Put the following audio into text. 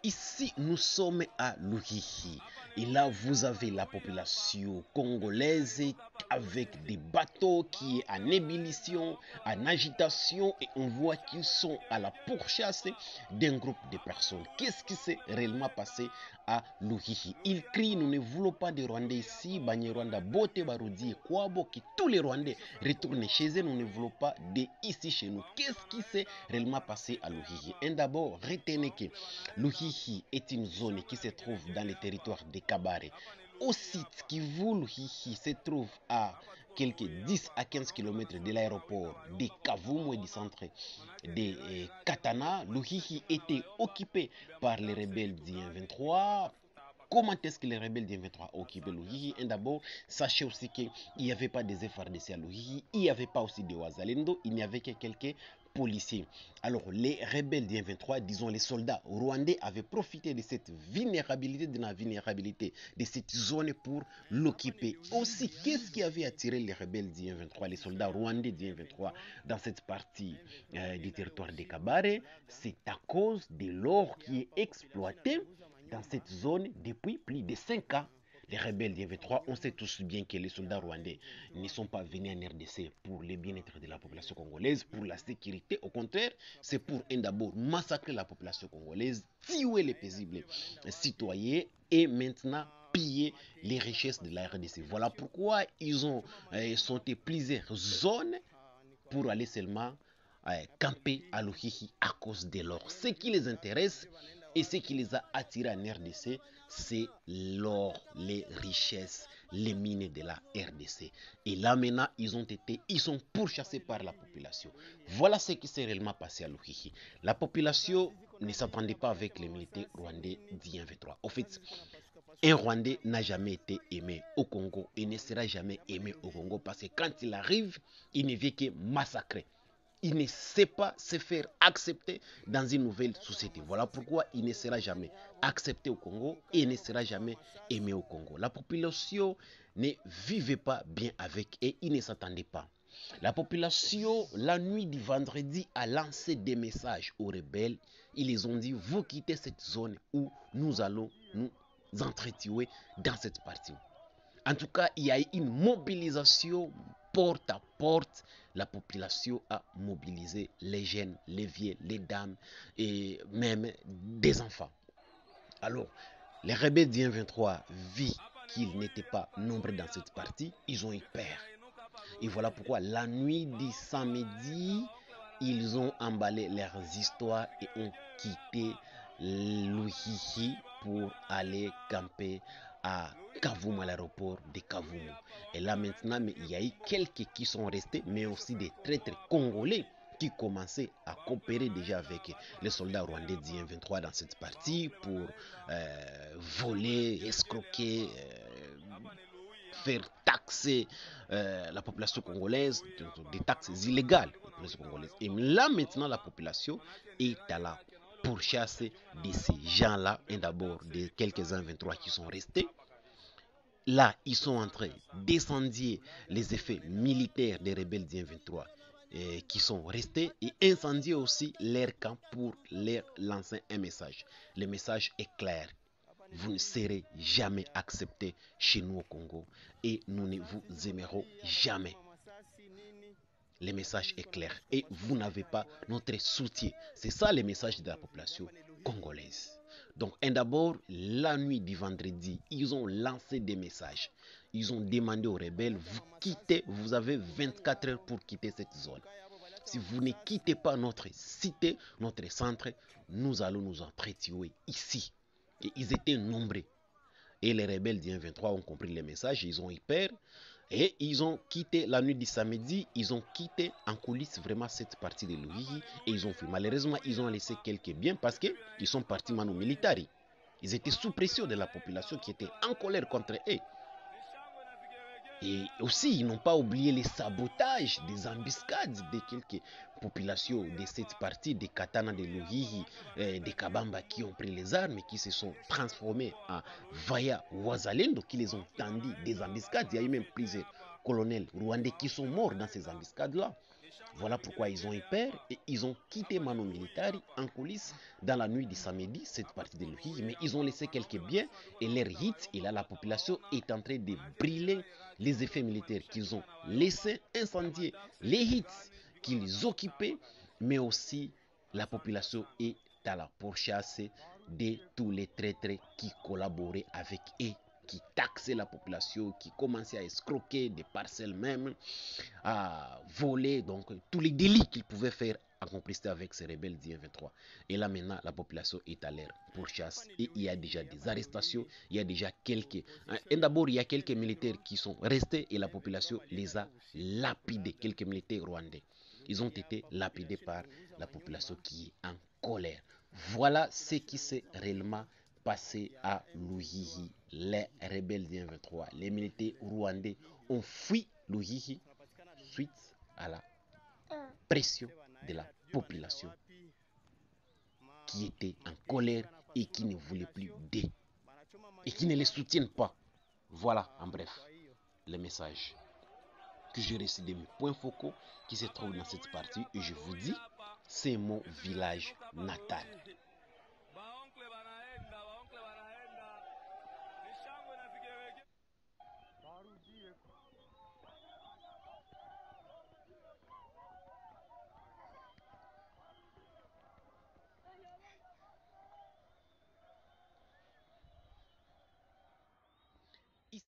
Ici, nous sommes à Luhihi. Et là, vous avez la population congolaise avec des bateaux qui est en ébullition, en agitation. Et on voit qu'ils sont à la pourchasse d'un groupe de personnes. Qu'est-ce qui s'est réellement passé à Luhihi? Ils crient, nous ne voulons pas de Rwandais ici. Banye Rwanda, Bote, Barodi et Kwabo, que tous les Rwandais retournent chez eux. Nous ne voulons pas de ici chez nous. Qu'est-ce qui s'est réellement passé à Luhihi? Et d'abord, retenez que Luhihi est une zone qui se trouve dans le territoire de Kabare. Au site Kivu, Luhihi se trouve à quelques 10 à 15 km de l'aéroport de Kavumu et du centre de Katana. Luhihi était occupé par les rebelles du 23. Comment est-ce que les rebelles du 23 ont occupé Luhihi? Et d'abord, sachez aussi qu'il n'y avait pas des FARDC à Luhihi, il n'y avait pas aussi de Wazalendo, il n'y avait que quelques policiers. Alors, les rebelles du 23, disons les soldats rwandais, avaient profité de cette vulnérabilité, de cette zone pour l'occuper. Aussi, qu'est-ce qui avait attiré les rebelles du 23, les soldats rwandais du 23 dans cette partie du territoire de Kabare? C'est à cause de l'or qui est exploité dans cette zone depuis plus de 5 ans. Les rebelles du 23, on sait tous bien que les soldats rwandais ne sont pas venus en RDC pour le bien-être de la population congolaise, pour la sécurité. Au contraire, c'est pour d'abord massacrer la population congolaise, tuer les paisibles citoyens et maintenant piller les richesses de la RDC. Voilà pourquoi ils ont sauté plusieurs zones pour aller seulement camper à Luhihi à cause de l'or. Ce qui les intéresse et ce qui les a attirés en RDC, c'est l'or, les richesses, les mines de la RDC. Et là maintenant, ils sont pourchassés par la population. Voilà ce qui s'est réellement passé à Luhihi. La population ne s'attendait pas avec les militaires rwandais d'IM23. En fait, un Rwandais n'a jamais été aimé au Congo et ne sera jamais aimé au Congo parce que quand il arrive, il ne vient que massacrer. Il ne sait pas se faire accepter dans une nouvelle société. Voilà pourquoi il ne sera jamais accepté au Congo et ne sera jamais aimé au Congo. La population ne vivait pas bien avec et il ne s'attendait pas. La population, la nuit du vendredi, a lancé des messages aux rebelles. Ils les ont dit, vous quittez cette zone où nous allons nous entretuer dans cette partie. En tout cas, il y a eu une mobilisation porte à porte. La population a mobilisé les jeunes, les vieux, les dames et même des enfants. Alors, les rebelles du 23 vit qu'ils n'étaient pas nombreux dans cette partie, ils ont eu peur. Et voilà pourquoi la nuit du samedi, ils ont emballé leurs histoires et ont quitté Luhihi pour aller camper à Kavumu, à l'aéroport de Kavumu. Et là maintenant, il y a eu quelques qui sont restés, mais aussi des traîtres congolais qui commençaient à coopérer déjà avec les soldats rwandais du 23 dans cette partie pour voler, escroquer, faire taxer la population congolaise, des taxes illégales. Et là maintenant, la population est à la pourchasse de ces gens-là, et d'abord de quelques-uns 23 qui sont restés. Là, ils sont en train d'incendier les effets militaires des rebelles du 23 qui sont restés et incendier aussi leur camp pour leur lancer un message. Le message est clair. Vous ne serez jamais accepté chez nous au Congo et nous ne vous aimerons jamais. Le message est clair et vous n'avez pas notre soutien. C'est ça le message de la population congolaise. Donc, d'abord, la nuit du vendredi, ils ont lancé des messages. Ils ont demandé aux rebelles, vous quittez, vous avez 24 heures pour quitter cette zone. Si vous ne quittez pas notre cité, notre centre, nous allons nous entretuer ici. Et ils étaient nombreux. Et les rebelles du 23 ont compris les messages, ils ont eu peur. Et ils ont quitté la nuit du samedi, ils ont quitté en coulisses vraiment cette partie de Luhihi et ils ont fui. Malheureusement, ils ont laissé quelques biens parce qu'ils sont partis manu militari. Ils étaient sous pression de la population qui était en colère contre eux. Et aussi, ils n'ont pas oublié les sabotages, des embuscades de quelques populations de cette partie, des Katana, de Luhihi, des Kabamba qui ont pris les armes et qui se sont transformés en Vaya Wazalendo, qui les ont tendu des embuscades. Il y a eu même plusieurs colonels rwandais qui sont morts dans ces embuscades-là. Voilà pourquoi ils ont eu peur et ils ont quitté Mano Militari en coulisses dans la nuit du samedi, cette partie de Luhihi, mais ils ont laissé quelques biens et leurs hits, et là la population est en train de brûler les effets militaires qu'ils ont laissés, incendier les hits qu'ils occupaient, mais aussi la population est à la pourchasse de tous les traîtres qui collaboraient avec eux, qui taxaient la population, qui commençaient à escroquer des parcelles même, à voler, donc tous les délits qu'ils pouvaient faire en complicité avec ces rebelles du 23. Et là maintenant, la population est à l'air pourchasse et il y a déjà des arrestations, il y a déjà quelques... Et d'abord, il y a quelques militaires qui sont restés et la population les a lapidés, quelques militaires rwandais. Ils ont été lapidés par la population qui est en colère. Voilà ce qui s'est réellement passé à Luhihi. Les rebelles du 23, les militaires rwandais ont fui Luhihi suite à la pression de la population qui était en colère et qui ne voulait plus d'eux et qui ne les soutiennent pas. Voilà en bref le message que j'ai reçu de mes points focaux qui se trouvent dans cette partie, et je vous dis, c'est mon village natal.